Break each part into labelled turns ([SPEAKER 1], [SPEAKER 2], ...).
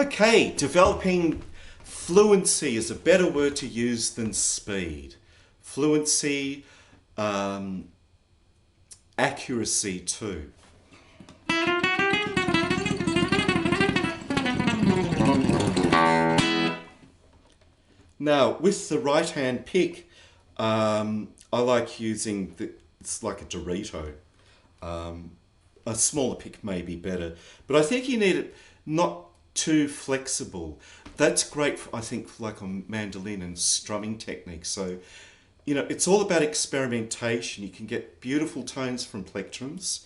[SPEAKER 1] Okay, developing fluency is a better word to use than speed. Fluency, accuracy too. Now, with the right-hand pick, I like using it's like a Dorito. A smaller pick may be better, but I think you need it not too flexible. That's great, I think, like on mandolin and strumming techniques. So, you know, it's all about experimentation. You can get beautiful tones from plectrums.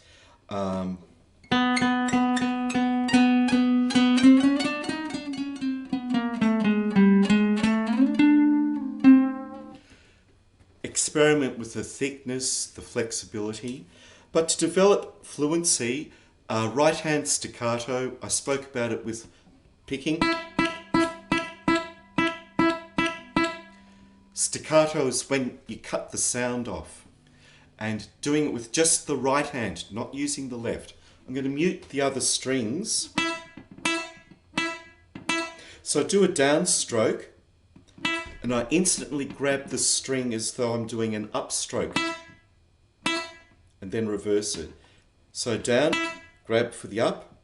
[SPEAKER 1] Experiment with the thickness, the flexibility. But to develop fluency, right-hand staccato, I spoke about it with picking. Staccato is when you cut the sound off, and doing it with just the right hand, not using the left. I'm going to mute the other strings. So I do a downstroke, and I instantly grab the string as though I'm doing an upstroke, and then reverse it. So down, grab for the up,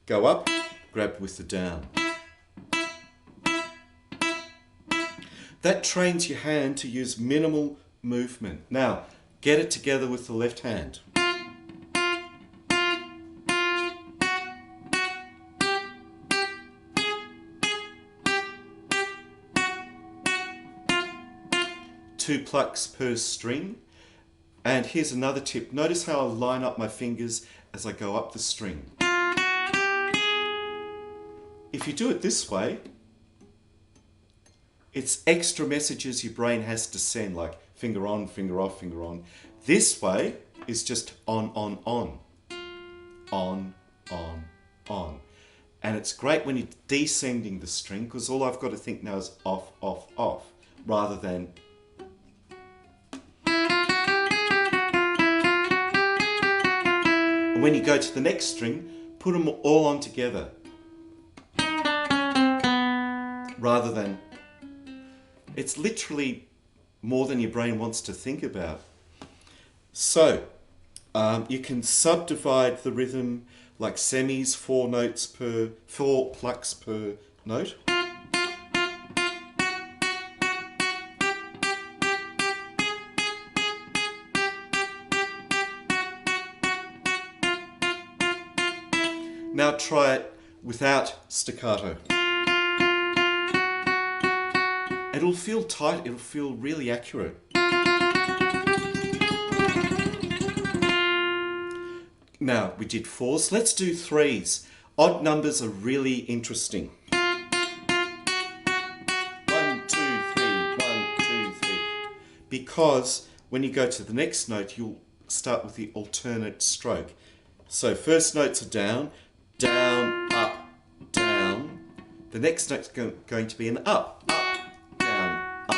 [SPEAKER 1] go up, grab with the down. That trains your hand to use minimal movement. Now, get it together with the left hand. Two plucks per string. And here's another tip. Notice how I line up my fingers as I go up the string. If you do it this way, it's extra messages your brain has to send, like finger on, finger off, finger on. This way is just on, on, on. On, on, on. And it's great when you're descending the string, because all I've got to think now is off, off, off, rather than when you go to the next string, put them all on together, rather than, it's literally more than your brain wants to think about. So, you can subdivide the rhythm like semis, 4 plucks per note. Now try it without staccato. It'll feel tight, it'll feel really accurate. Now, we did 4s, let's do 3s. Odd numbers are really interesting. 1, 2, 3, 1, 2, 3. Because when you go to the next note, you'll start with the alternate stroke. So first notes are down, down, up, down. The next note's going to be an up, up, down, up.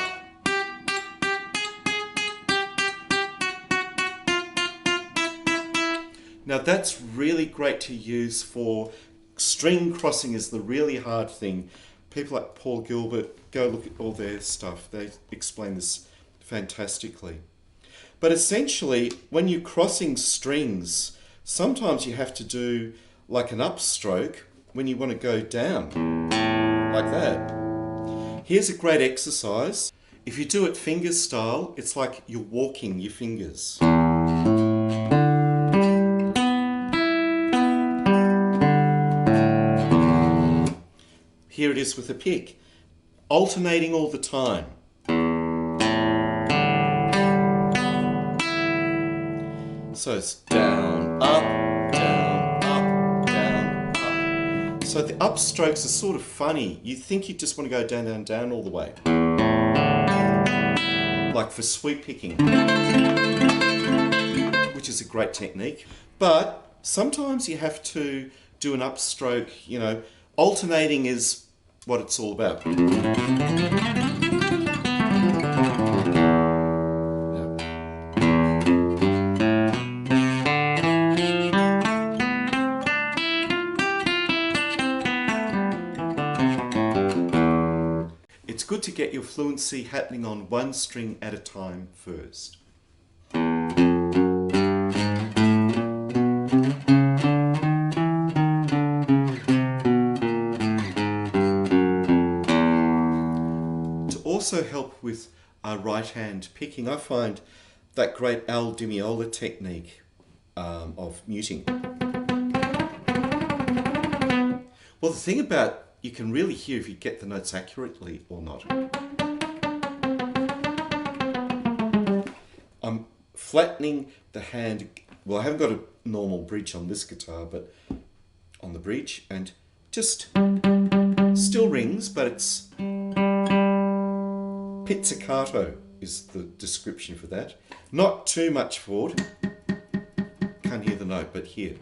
[SPEAKER 1] Now that's really great to use for string crossing. Is the really hard thing. People like Paul Gilbert, go look at all their stuff. They explain this fantastically. But essentially, when you're crossing strings, sometimes you have to do like an upstroke when you want to go down, like that. Here's a great exercise. If you do it finger style, it's like you're walking your fingers. Here it is with a pick, alternating all the time. So it's down, up, down, up, down, up. So the upstrokes are sort of funny. You think you just want to go down, down, down all the way. Like for sweep picking, which is a great technique. But sometimes you have to do an upstroke, you know. Alternating is what it's all about. good to get your fluency happening on one string at a time first. To also help with right hand picking, I find that great Al Di Meola technique of muting. Well, the thing about, you can really hear if you get the notes accurately or not. I'm flattening the hand. Well, I haven't got a normal bridge on this guitar, but on the bridge, and just still rings, but it's pizzicato is the description for that. Not too much forward. Can't hear the note, but here.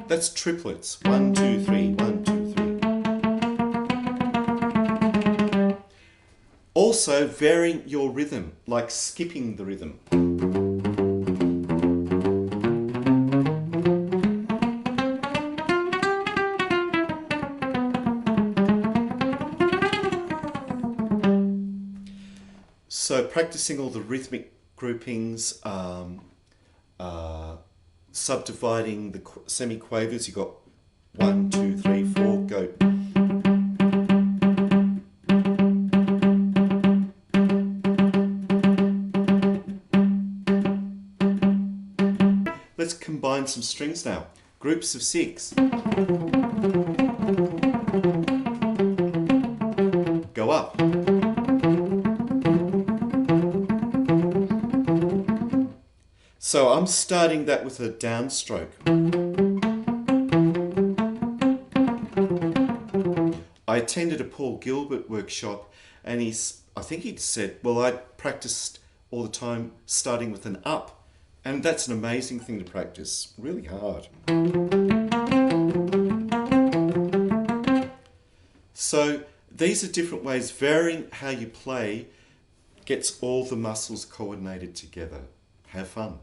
[SPEAKER 1] That's triplets. 1, 2, 3, 1, 2, 3. Also varying your rhythm, like skipping the rhythm. So practicing all the rhythmic groupings, subdividing the semi-quavers, you got 1, 2, 3, 4, go. Let's combine some strings now. Groups of 6. Go up. So I'm starting that with a downstroke. I attended a Paul Gilbert workshop, and I think he'd said, well, I practiced all the time starting with an up, and that's an amazing thing to practice, really hard. So these are different ways. Varying how you play gets all the muscles coordinated together. Have fun.